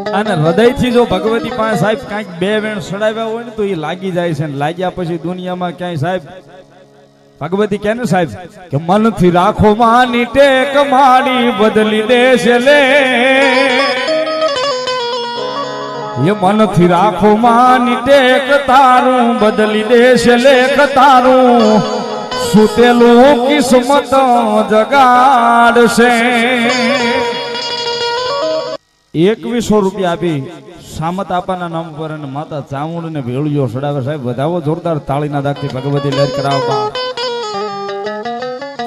અને હૃદયથી જો ભગવતી પાસે સાહેબ કાંઈક બે વેણ સડાવ્યા હોય ને તો એ લાગી જાય છે ને લાગ્યા પછી દુનિયામાં ક્યાંય સાહેબ ભગવતી કે ને સાહેબ કે મનથી રાખો માની ટેક માડી બદલી દેશે લે ये मन थी राखो मानी टेक तारू बदली देश लेख तारू सुतेलो किस्मत जगाड़ से 2100 રૂપિયા આપી સામત આપાના નામ પર અને માતા ચામુંડ ને ભેળિયો સડાવે સાહેબ વધાવો જોરદાર તાળીના દાખથી ભગવતી લહેર કરાવવા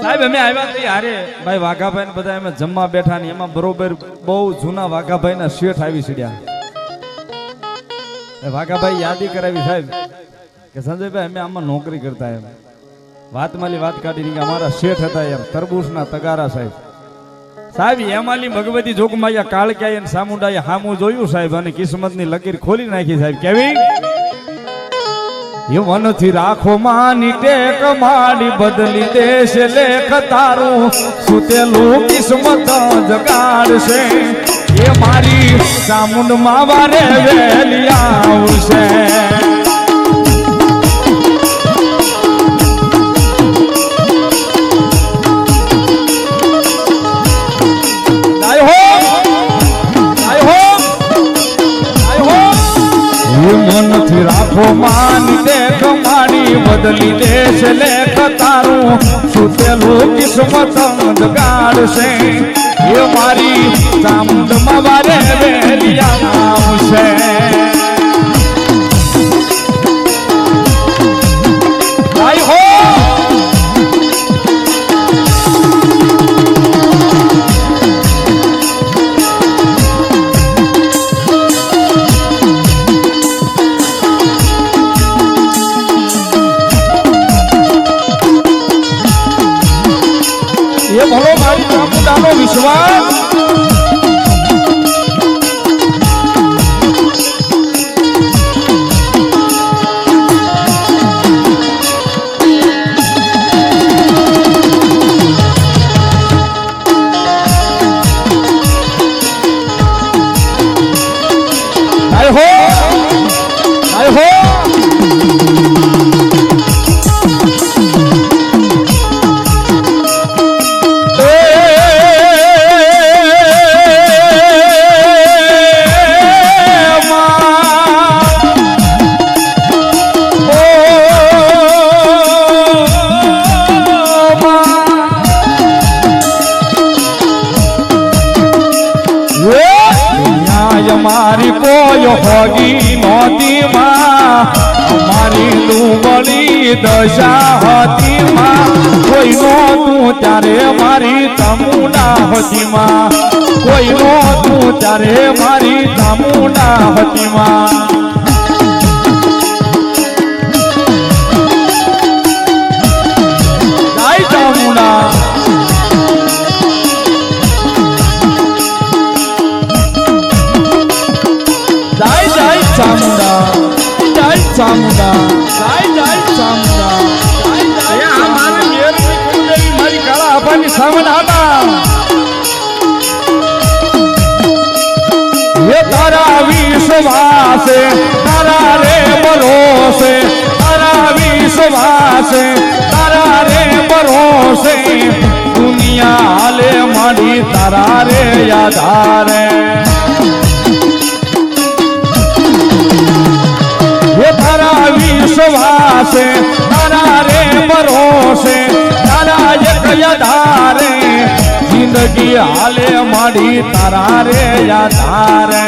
સાહેબ અમે આવ્યા તે હારે ભાઈ વાઘાભાઈ ને બધા અમે જમવા બેઠા ને એમાં બરોબર બહુ જૂના વાઘાભાઈ ના શેઠ આવી સીડ્યા વાઘાભાઈ યાદી કરાવી સાહેબ કે સંજયભાઈ અમે આમાં નોકરી કરતા એમ વાત માલી વાત કાઢી કે અમારા શેઠ હતા એમ તરબૂચના તગારા સાહેબ સાહેબ એમાલી ભગવતી જોગમાયા કાળક્યા ને સામુંડાએ હામું જોયું સાહેબ અને કિસ્મતની લકીર ખોલી નાખી સાહેબ કેવી એ મનથી રાખો માની ટેક માડી બદલી દેશે લેખ તારું સુતેલું કિસ્મત જગાડશે એ મારી ચામુંડ માં વારે વેલી આવશે મનથી રાખો માની ટેક માડી બદલી દેશ લેખ તારું સુતેલું કિસ્મત જગાડશે એ મારી ચામુંડ માં વારે વેલી આવશે ભલો મારી ચામુંડાનો વિશ્વાસ મારી કોઈ હોગી નહોતી માં અમારી લુગડી દશા હતી માં કોઈ નહોતું ત્યારે મારી ચામુંડા હતી માં કોઈ નહોતું ત્યારે મારી ચામુંડા હતી માં જય ચામુંડા ચામુંડા જય ચામુંડા જય જય ચામુંડા જય જય મારી મેરની કુંડલી મારી કાળા આભાની સામન હતા એ તારા વિશ્વાસે તારા રે ભરોસે તારા વિશ્વાસે તારા રે ભરોસે દુનિયા હાલે મારી તારા રે યાદારે તારા વિશ્વાસે તારા રે ભરોસે તારા એક યાદારે જિંદગી હાલે માડી તારા રે યાદારે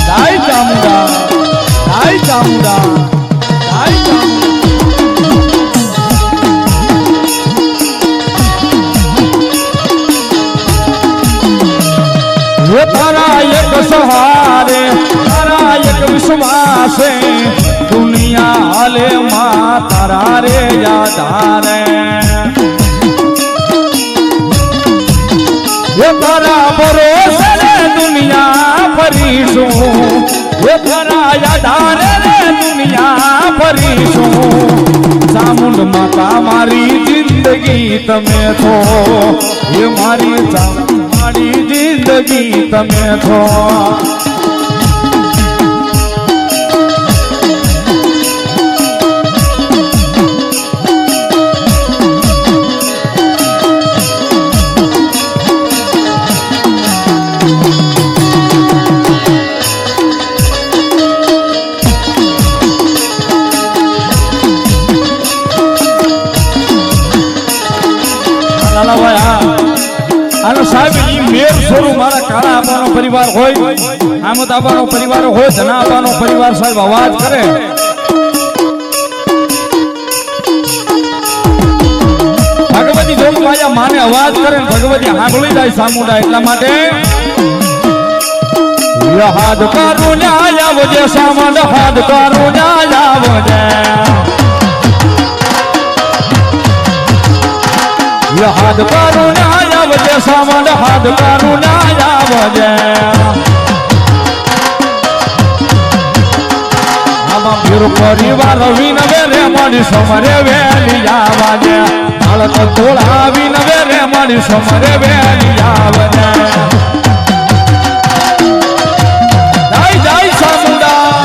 જય ચામુંડા જય ચામુંડા જય ચામુંડા તારા એક સહારે તારા એક વિશ્વાસે દુનિયા હાલે માં તારા રે યાદારે એ તારા ભરોસે રે દુનિયા ફરીશું એ તારા યાદારે રે દુનિયા ફરીશું ચામુંડ માતા મારી જિંદગી તમે છો એ મારી જિંદગી તમે છો પરિવાર હોય આમદ આબાનો પરિવાર હોય ધના આબાનો પરિવાર સાહેબ અવાજ કરે ભગવતી જોગ માયા માને અવાજ કરે ભગવતી સાંભળી જાય સામુંડા એટલા માટે હાથ કારું ન્યાય આવજે સામંડ હાથ કારું ન્યાય આવજે હાથ કારું ન્યાય આવજે સામંડ હાથ કારું ન્યાય આવજે આમાં ભીર પરિવાર વિનવે રે મારી સમરે વેલી આવજે બાળક તોળા વિનવે રે મારી સમરે વેલી આવજે જય જય સામુંડા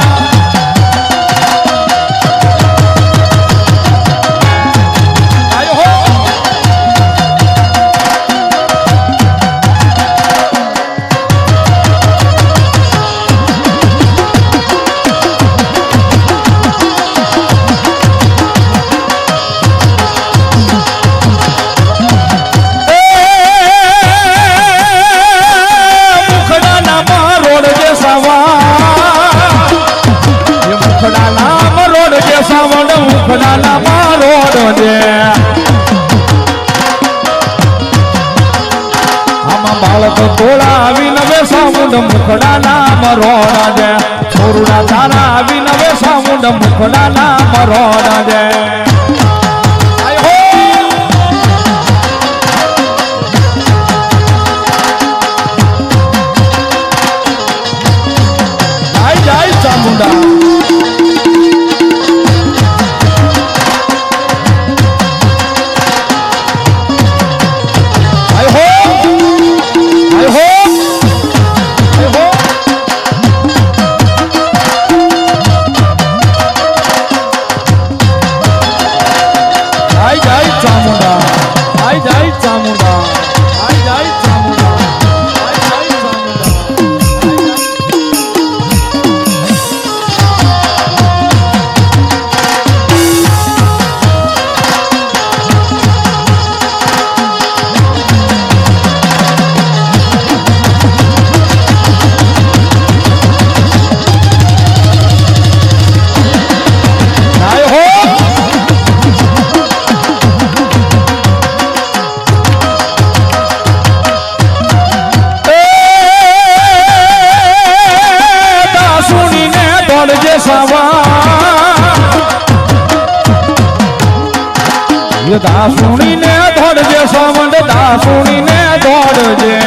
તોળા આવીને સામુંડ મુખડા નામ રોડા દે છોરુડા તારા આવીને સામુંડ મુખડા નામ રોડા દે જય જય ચામુંડા દાસુણીને દોડજે સામંડ દાસુણીને દોડજે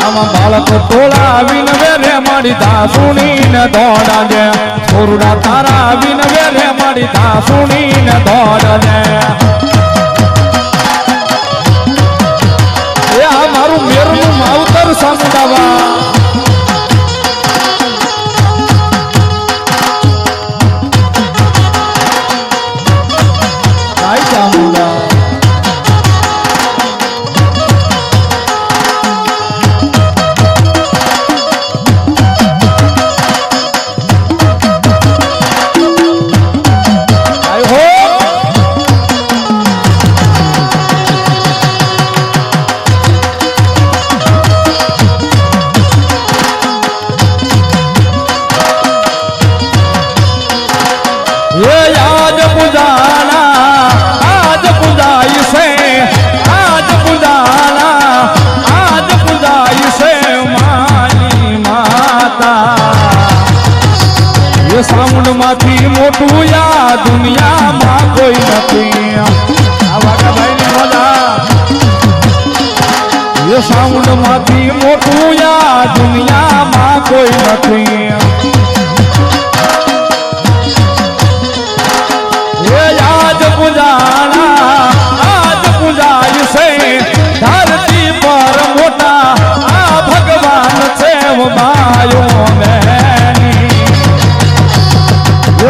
આમાં બાળક તોળા આવીને રે મારી દાસુણીને દોડજે છોરુડા તારા આવીને રે મારી દાસુણીને દોડજે એ આ મારું મેરનું માવતર સામુંડાવા સાઉન્ડ માંથી મોટું યા દુનિયામાં કોઈ નથી આ વાઘાભાઈ ની મજા એ સાઉન્ડ માંથી મોટું યા દુનિયામાં કોઈ નથી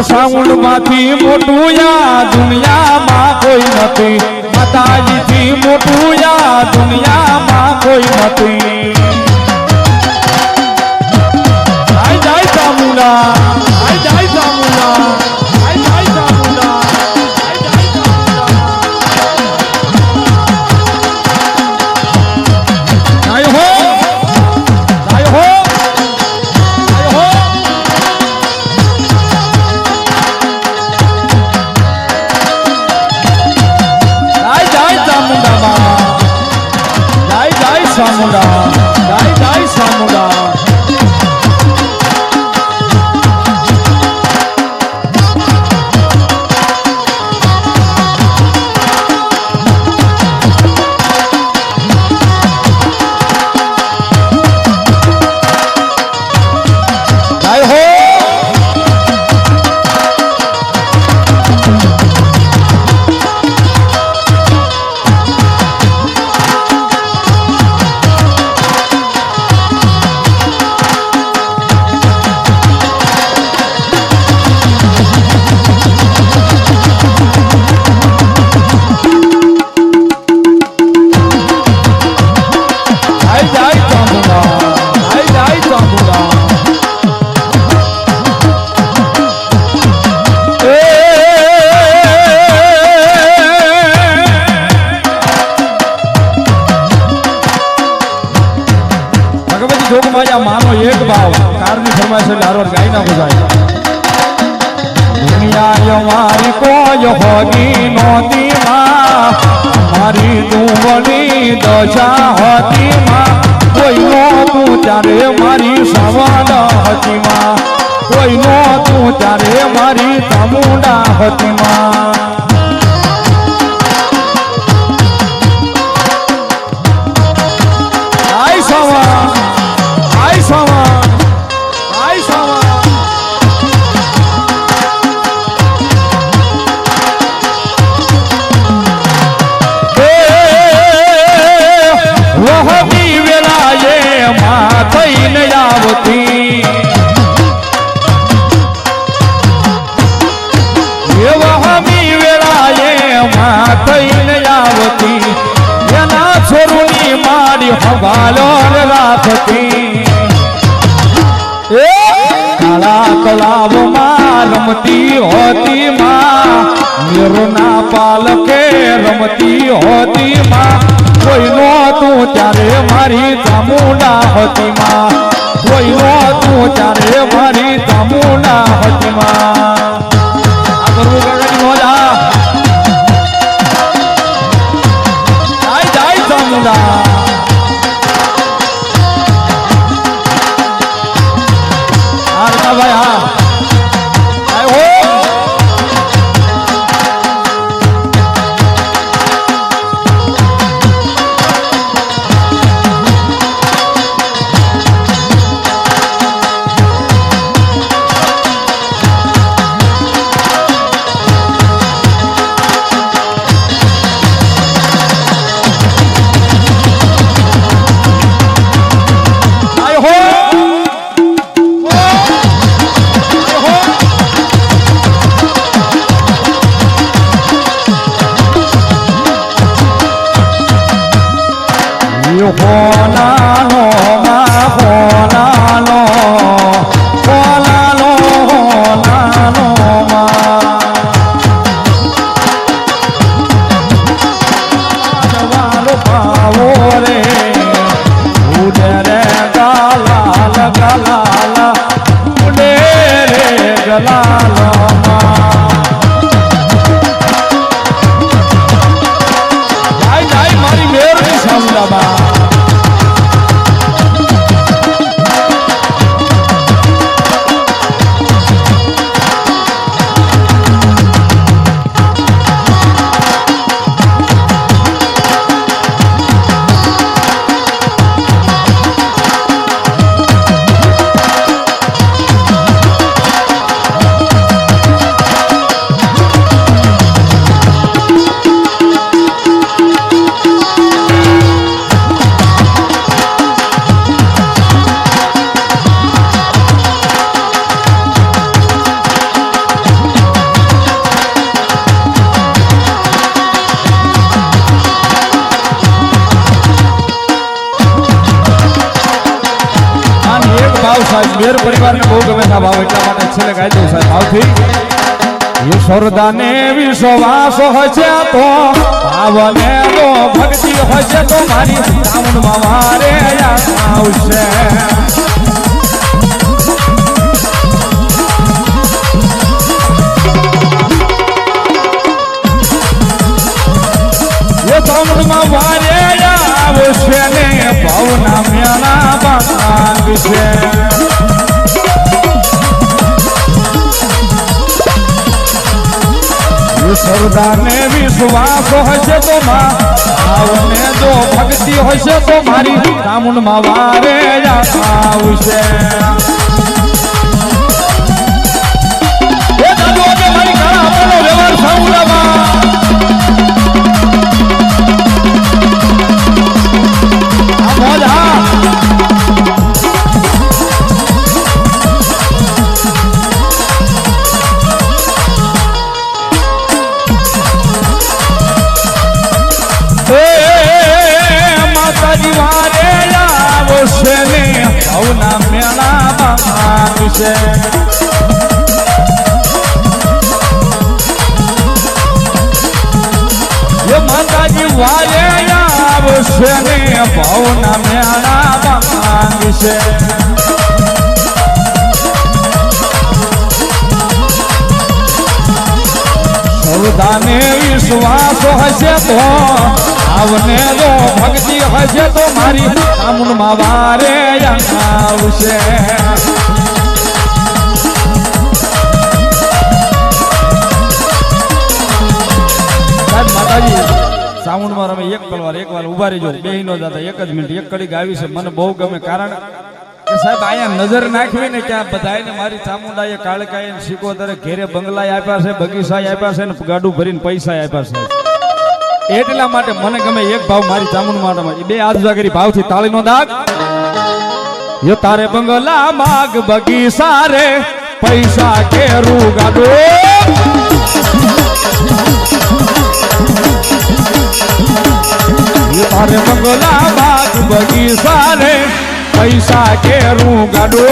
સાઉન્ડ માંથી મોટું યા દુનિયામાં કોઈ નથી માતાજી થી મોટું યા દુનિયામાં કોઈ નથી આઈ જાય ચામુંડા આઈ જાય ચામુંડા આઈ જાય ચામુંડા આઈ જાય ચામુંડા આય હો આય હો આય હો સામુંડા જાય જાય સામુંડા જાય હો માનો એક ભાવ કારની ફરમાઈશ એટલે હારવાર ગાઈ ના બજાય દુનિયા મારી કોઈ હોગી નોતી માં મારી દુવની દશા હતી માં કોઈ નોતું ત્યારે મારી સવાદ હતી માં કોઈ નોતું ત્યારે મારી ચામુંડા હતી માં આઈ સવા આઈ સવા આઈ સવા વહની વેલાએ માં થઈને આવતી વહની વેલાએ માં થઈને આવતી એના છોરુની મારી હવાલો રાખતી કાળા તળાવમાં રમતી હોતી માં મેરુના પાલકે રમતી હોતી માં કોઈ નહોતું ત્યારે મારી ચામુંડા હતી માં કોઈ નહોતું ત્યારે મારી ચામુંડા હતી માં આ કરવું કાકાની મોજા જાય જાય ચામુંડા ભાઈ હા આય હો હોનાનો માં હોનાનો હોનાનો હોનાનો માં પાવો રે ઉડે રે ગલાલ ગલાલ ઉડે રે ગલાલ જાય જાય મારી મેરની સામુંડામાં સાહેબ મેર પરિવારને બહુ ગમે છે ભાવ એટલા માટે છેલ્લે ગાઈ દઉં સાહેબ ભાવથી ઈશ્વરદાને વિશ્વાસ હોય છે તો ભાવને તો ભક્તિ હોય છે તો મારી સાઉન્ડમાં મારે આવશે એ સાઉન્ડમાં મારે આવશે ને ભાવના મેળા બાંધશે સરદારને વિશ્વાસ હશે તો ભાવને જો ભક્તિ હશે તો મારી સામુંડમાં વારે આવશે એ દાદો કે મારી કાળા આપણો વ્યવહાર સાઉન્ડમાં આ મોજ હા ભાવના મેળા બાંધશે એ માતાજી વારે આવશે ને ભાવના મેળા બાંધશે સૌદાને વિશ્વાસ હશે તો આવને જો ભક્તિ હશે તો મારી સામુંડમાં વારે આવશે માતાજી સાઉન્ડમાં રમે એક વાર ઉભા રહેજો બે નો જતા એક જ મિનિટ એક કડી ગાવી છે મને બહુ ગમે કારણ કે સાહેબ અહીંયા નજર નાખવી ને ક્યાં બધાને મારી ચામુંડાએ કાળકાએ શીકોતરે ઘેરે બંગલા આપ્યા છે બગીચા આપ્યા છે ને ગાડું ભરીને પૈસા આપ્યા છે એટલા માટે મને ગમે એક ભાવ મારી ચામુંડ માટે બે હાથ જાગરી ભાવથી તાળીનો દાગ યો તારે બંગલા માગ બગીચા રે પૈસા કેરું ગાડો તારે બંગલા બાગ બગીચા રે પૈસા કેરું ગાડો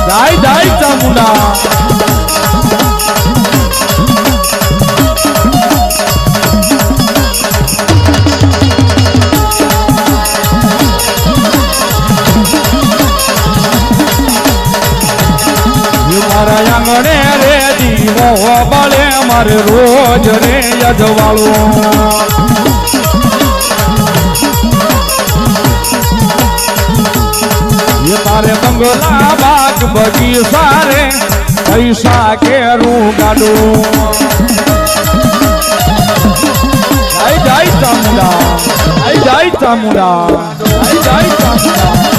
જાય જાય ચામુંડા મારા આંગણે રે દીવો બળે મારે રોજ રે યજવાળો ये तारे बंगला बाग बगीचा रे पैसा केरू गाडो आई जाई चामुंडा आई जाई चामुंडा आई जाई चामुंडा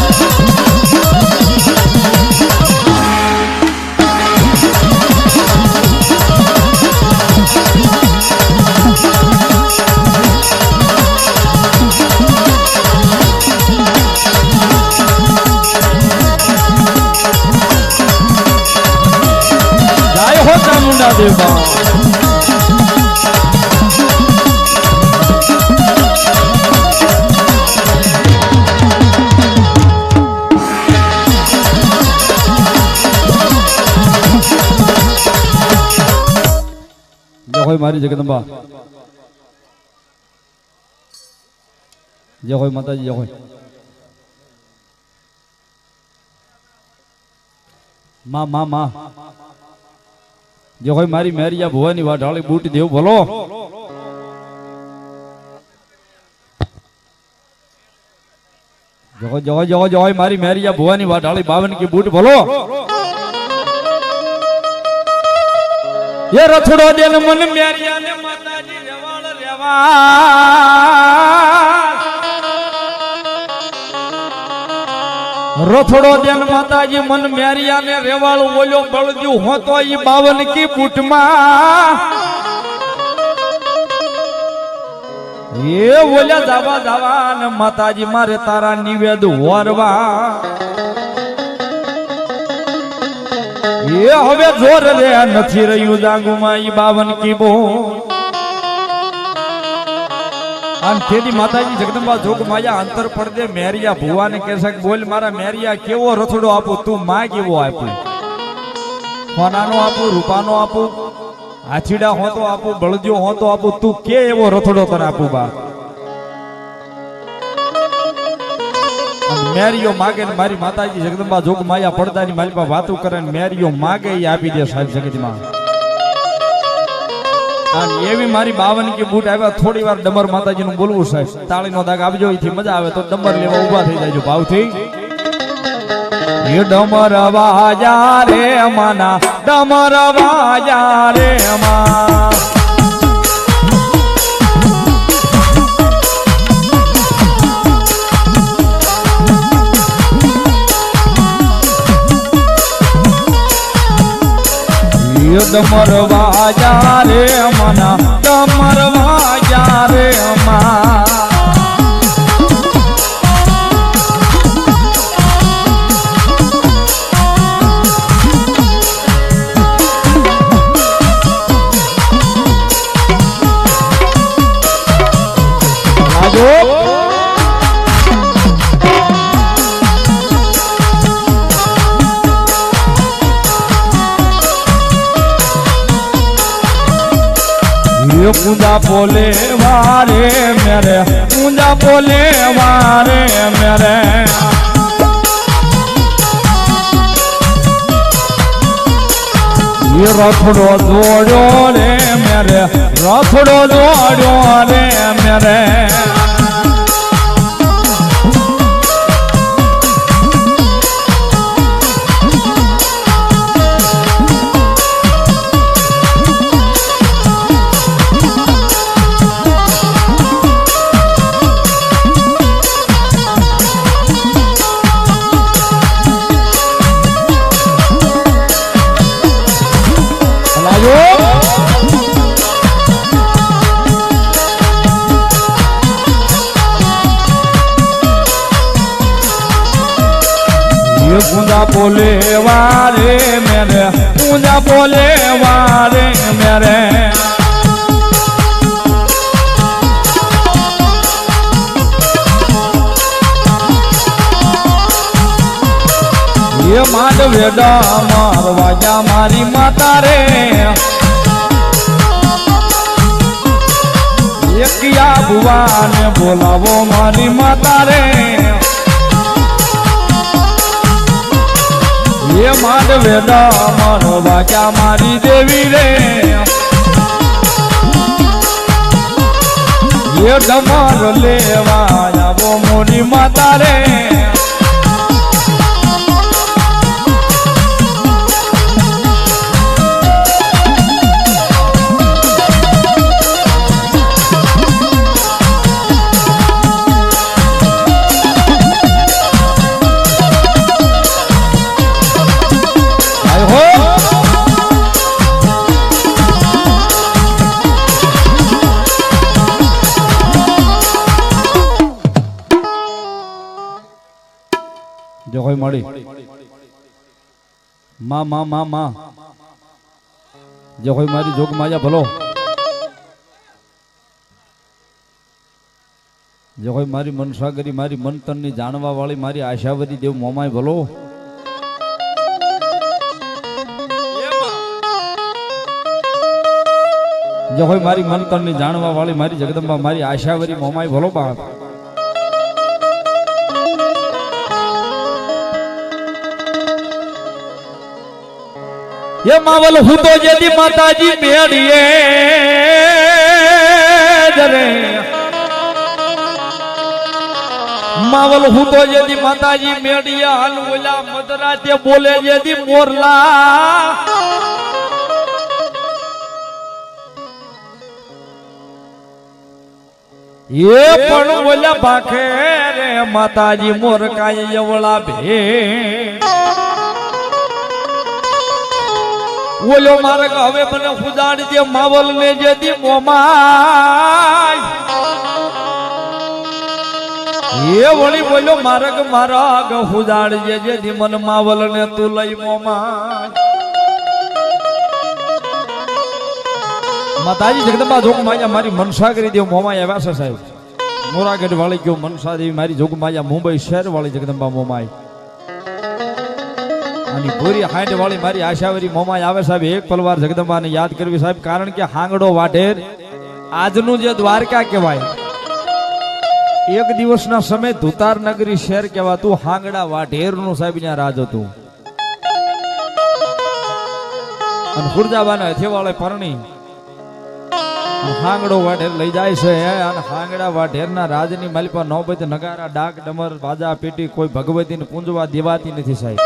देवा जय होय मारी जगदंबा जय होय माताजी जय होय माँ माँ माँ जो मारी मेरिया भुवानी वाढाળી बूट देव बोलो जो जो जो जो मारी मेरिया भुवानी वाढाળી 52 की बूट बोलो ये रथड़ो देन मन मेरिया ने माताजी रेवाल रेवा रथड़ो देन माताजी मन मेरिया ने रेवाल बोलो बळद्यू हो तो ई 52 की बूट मा ये बोल्या जावा जावा ने माताजी मारे तारा निवेद वरवा ये हवे जोर रे नथी रह्यु जागुमा ई 52 की बो અને તેની માતાજી જગદંબા જોગ માયા અંતર પડદે મેરિયા ભુવાને કહેશે કે બોલ મારા મેરિયા કેવો રથડો આપું તું માં કેવો આપું સોનાનો આપું રૂપાનો આપું આછીડા હોતો આપું બળજો હોતો આપું તું કે એવો રથડો તને આપું બા મેરિયો માગે ને મારી માતાજી જગદંબા જોગ માયા પડદાની મારી પાસે વાતું કરે ને મેરિયો માગે એ આપી દે સાહેબ જગતમાં અને એવી મારી 52 કે બૂટ આવ્યા થોડી વાર ડમર માતાજી નું બોલવું સાહેબ તાળીનો દાગ આપજો એથી મજા આવે તો ડમર લેવા ઊભા થઈ જાયજો ભાવથી એ ડમર વાજા રે માના ડમર વાજા રે મા ડમર વાજા રે મના ડમર વાજા રે મા पूजा बोले वारे मेरे पूजा बोले वारे मेरे ये रथड़ो जोड़ो रे मेरे रथड़ो जोड़ो रे मेरे पूजा बोले वारे मेरे पूजा बोले वारे मेरे ये माधवेडा मारवाजा मारी माता रे ये किया बुआ ने बोलावो मारी माता रे ये माधवेडा मारवाजा मारी देवी रे ये डमर लेवा वो मोरी माता रे जो कोई मड़ी माँ माँ माँ माँ जो कोई मारी जोग माया भलो जो कोई मारी मनसागरी मारी मन तन नी जानवा वाली मारी आशावरी देव मोमाय भलो जो कोई मारी मन तन नी जानवा वाली मारी जगदंबा मारी आशावरी मोमाय भलो बाप ये मावल हूँ तो यदि माताजी मेड़िए जरे मावल हूँ तो यदि माताजी मेड़िया हलवला मदरा ते बोले यदि मोरला ये पण बोला बाखे रे माताजी मोर का यवला भे बोलो मार्ग हवे મને ફુજાડ દે માવલ ને જેદી મોમાય એ વળી બોલો માર્ગ માર્ગ ફુજાડ દે જેદી મન માવલ ને તું લઈ મોમાય માતાજી જગદંબા જોગ માયા મારી મનસા કરી દેવ મોમાય આવ્યા છે સાહેબ મોરાગઢ વાળી ગયો મનસા દેવી મારી જોગમાયા મુંબઈ શહેર વાળી જગદંબા મોમાઈ અને ભૂરી હાંડ વાળી મારી આશાવરી મોમાઈ આવે સાહેબ એક પલવાર જગદંબાને યાદ કરવી સાહેબ કારણ કે હાંગડો વાઢેર આજનું જે દ્વારકા કહેવાય એક દિવસના સમય ધુતાર નગરી શહેર કહેવાતું હાંગડા વાઢેરનું સાહેબ ત્યાં રાજ હતું અને ખુરજાબાના હથેવાળે પરણી હાંગડો વાઢેર લઈ જાય છે અને હાંગડા વાઢેરના રાજની માલિપા નોબત નગારા ડાક ડમર બાજા પેટી કોઈ ભગવતીને પૂંજવા દેવાતી નથી સાહેબ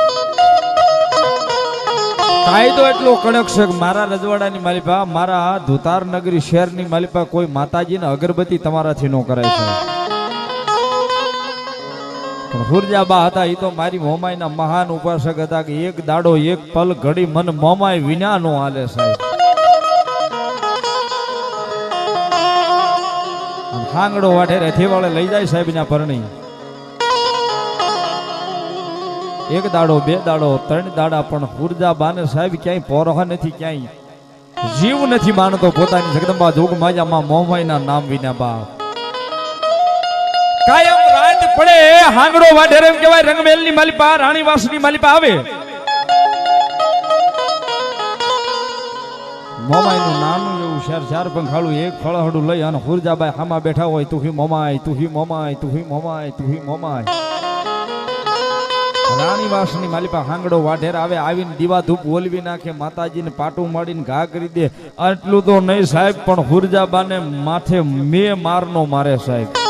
કાયદો એટલો કડક છે કે મારા રજવાડાની માલિપા મારા ધુતાર નગરી શહેરની માલિપા કોઈ માતાજીને અગરબત્તી તમારાથી ન કરાય છે પણ હુરજાબા હતા એ તો મારી મોમાઈના મહાન ઉપાસક હતા કે એક દાડો એક પલ ઘડી મન મોમાઈ વિના નો હાલે સાહેબ હાંગડો વાઢેર હથેવાળે લઈ જાય સાહેબ ના પરણી એક દાડો બે દાડો ત્રણ દાડા પણ હુરજાબાને સાહેબ ક્યાંય પોરહ નથી ક્યાંય જીવ નથી માનતો પોતાની જગદંબા જોગમાયામાં મોમાઈના નામ વિના બાપ કાયમ રાત પડે હાંગડો વાઢેર એમ કહેવાય રંગમેલની માલિપા રાણીવાસની માલિપા આવે મોમાઈનું નાનું એવું ચાર પંખાળું એક ફળહડું લઈ અને હુરજાબાઈ હામાં બેઠા હોય તું હી મોમાઈ તું હી મોમાઈ તું હી મોમાઈ તું હી મોમાઈ રાણીવાસની માલિપા હાંગડો વાઢેર આવે આવીને દીવા ધૂપ ઓલવી નાખે માતાજીને પાટું માડીને ઘા કરી દે આટલું તો નહીં સાહેબ પણ હુરજાબાને માથે મારનો મારે સાહેબ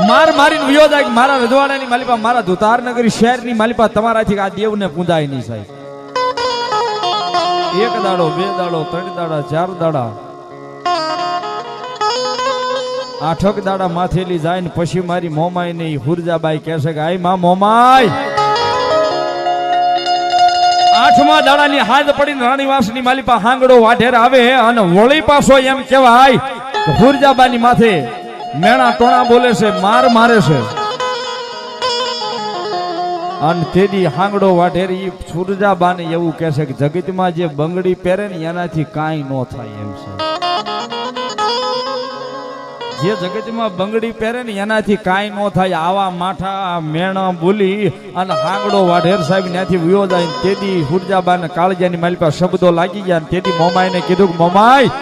મારીને વિયો જાય મારા રજવાડાની માલિપા મારા ધુતાર નગરી શહેરની માલિપા તમારાથી આ દેવને પૂંજાય નહીં સાહેબ એક દાડો બે દાડો ત્રણ દાડા ચાર દાડા આઠક દાડા માથેલી જાય ને પછી મારી મોમાઈ ને હુરજાબાઈ કહેશે કે આઈ માં મોમાઈ આઠમા દાડાની હાથ પડીને રાણીવાસની માલિપા હાંગડો વાઢેર આવે અને વળી પાછો એમ કહેવાય હુરજાબાની માથે મેણા ટોણા બોલે છે મારે છે અને તેદી હાંગડો વાઢેર ઈ સુરજાબાને એવું કહેશે કે જગતમાં જે બંગડી પહેરે ને એનાથી કાંઈ ન થાય એમ છે જે જગતમાં બંગડી પહેરે ને એનાથી કાંઈ ન થાય આવા માઠા મેણા બોલી અને હાંગડો વાઢેર સાહેબ ત્યાંથી વિયો જાય તેદી સુરજાબાને કાળજાની માલિપા શબ્દો લાગી ગયા તેદી મોમાઈને કીધું કે મોમાઈ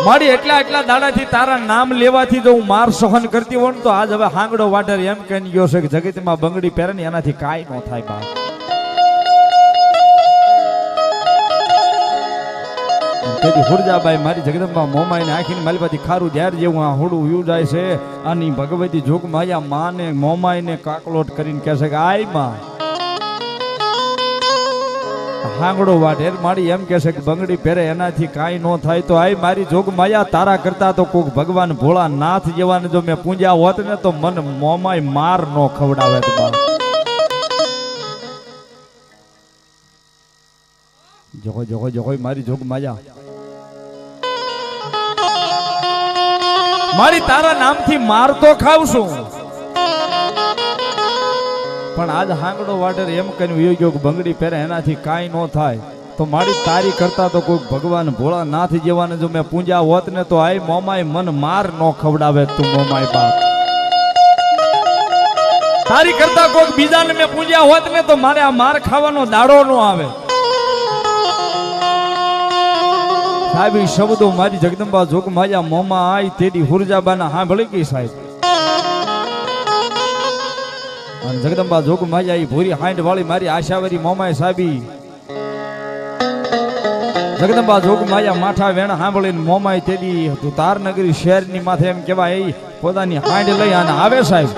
મારી એટલા દાડાથી તારા નામ લેવાથી જો હું માર સહન કરતી હોઉં તો આજ હવે હાંગડો વાઢેર એમ કહી ગયો છે કે જગતમાં બંગડી પહેરે ને એનાથી કાંઈ ન થાય બા તેથી હુરજાબાઈ મારી જગદંબા મોમાઈને આખીને માલિપાથી ખારું ઝેર જેવું આ હોડું વ્યુ જાય છે અને ભગવતી જોગમાયા માને મોમાઈને કાકલોટ કરીને કહેશે કે આય માં હાંગડો વાઢેર મારી એમ કહેશે કે બંગડી પહેરે એનાથી કાંઈ ન થાય તો આય મારી જોગમાયા તારા કરતા તો કોક ભગવાન ભોળા નાથ જેવાને જો મેં પૂંજ્યા હોત ને તો મન મોમાય માર ન ખવડાવે જોગો મારી જોગમાયા મારી તારા નામથી માર તો ખાવશું પણ આજ હાંગડો વાઢેર એમ કહીને ગયો કે બંગડી પહેરે એનાથી કાંઈ ન થાય તો મારી તારી કરતા તો કોઈ ભગવાન ભોળા નાથ જેવાને જો મેં પૂંજા હોત ને તો આય મોમાય મન માર ન ખવડાવે તું મોમાય બાપ તારી કરતા કોઈ બીજાને મેં પૂંજ્યા હોત ને તો મારે આ માર ખાવાનો દાડો ન આવે સાહેબ શબ્દો મારી જગદંબા જોગમાયા મોમાં આઈ તેડી હુરજાબાના સાંભળી ગઈ સાહેબ અને જગદંબા જોગમાયા ઈ ભૂરી હાંડ વાળી મારી આશાવરી મોમાય સાહેબી જગદંબા જોગમાયા માઠા વેણ સાંભળીને મોમાય તેડી ધુતાર નગરી શહેરની માથે એમ કહેવાય પોતાની હાંડ લઈ અને આવે સાહેબ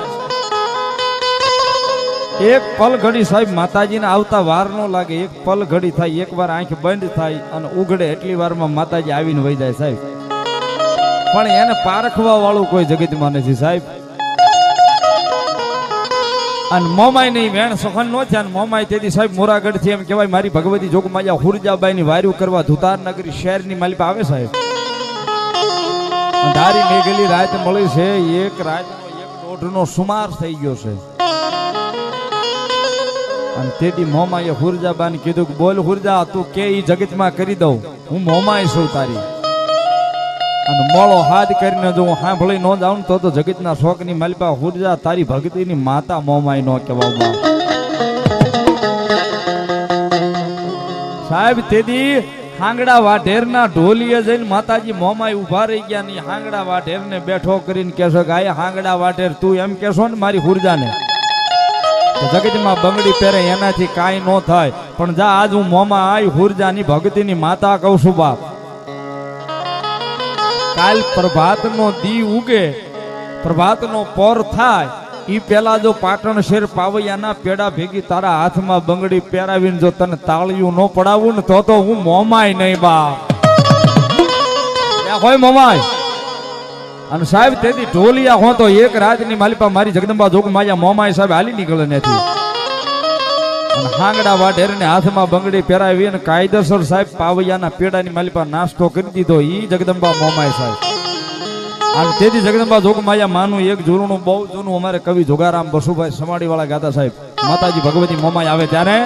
એક પલ ઘડી સાહેબ માતાજીને આવતા વાર નો લાગે એક પલ ઘડી થાય એકવાર આંખ બંધ થાય અને ઉઘડે એટલી વારમાં માતાજી આવીને વહી જાય સાહેબ પણ એને પારખવા વાળું કોઈ જગતમાં નથી સાહેબ અને મોમાઈ નહીં વેણ સહન નો થયા મોમાઈ તેથી સાહેબ મોરાગઢ થી એમ કહેવાય મારી ભગવતી જોગમાયા હુરજાબાઈ ની વાર્યું કરવા ધુતાર નગરી શહેરની માલિપા આવે સાહેબ ધારી મેઘેલી રાત મળી છે એક રાતનો એક દોઢનો સુમાર થઈ ગયો છે અને તેથી મોમાએ હુરજાબાને કીધું કે બોલ હુરજા તું કે ઈ જગતમાં કરી દઉં હું મોમાય છું તારી અને મોળો હાથ કરીને જો હું સાંભળી ન જાઉં તો જગતના શોકની માલિપા હુરજા તારી ભક્તિની માતા મોમાઈ નો કહેવામાં. સાહેબ તેદી હાંગડા વાઢેરના ઢોલીએ જઈને માતાજી મોમાઈ ઉભા રહી ગયા ની હાંગડા વાઢેરને બેઠો કરીને કહેશો કે આ હાંગડા વાઢેર તું એમ કહેશો ને મારી હુરજાને જગતમાં બંગડી પહેરે એનાથી કાંઈ ન થાય પણ જા આજ હું મોમાં આવી હુરજાની ભક્તિની માતા કહું છું બાપ. કાલ પ્રભાતનો દી ઉગે પ્રભાતનો પોર થાય ઈ પેલા જો પાટણ શેર પાવૈયાના પેડા ભેગી તારા હાથમાં બંગડી પહેરાવીને જો તને તાળિયું ન પડાવું ને તો હું મોમાય નહીં બાપ. હોય મોમાય. અને સાહેબ તેથી ઢોલિયા હો તો એક રાતની માલિપા મારી જગદંબા જોગમાયા મોમાય સાહેબ હાલી નીકળે નથી. અને હાંગડા વાઢેરને હાથમાં બંગડી પહેરાવી અને કાયદેસર સાહેબ પાવૈયાના પેડાની માલિપા નાસ્તો કરી દીધો ઈ જગદંબા મોમાય સાહેબ. અને તેથી જગદંબા જોગમાયા માનું એક જૂનું બહુ જૂનું અમારે કવિ જોગારામ બસુભાઈ સમાડી વાળા ગાતા સાહેબ માતાજી ભગવતી મોમાય આવે ત્યારે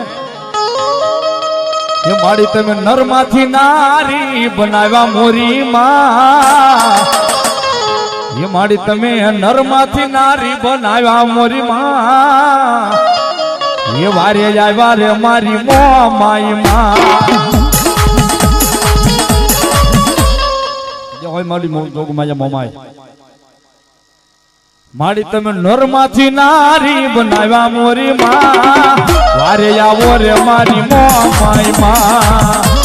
એ માડી તમે નરમાંથી નારી બનાવ્યા મોરી માં એ માડી તમે નરમાંથી નારી બનાવ્યા મોરી માં એ વારે આવ્યા રે મારી મોમાઈ માં. હોય મારી જોગમાયા મોમાય માડી તમે નરમાંથી નારી બનાવ્યા મોરી માં વારે આવો રે મારી મોમાઈ માં.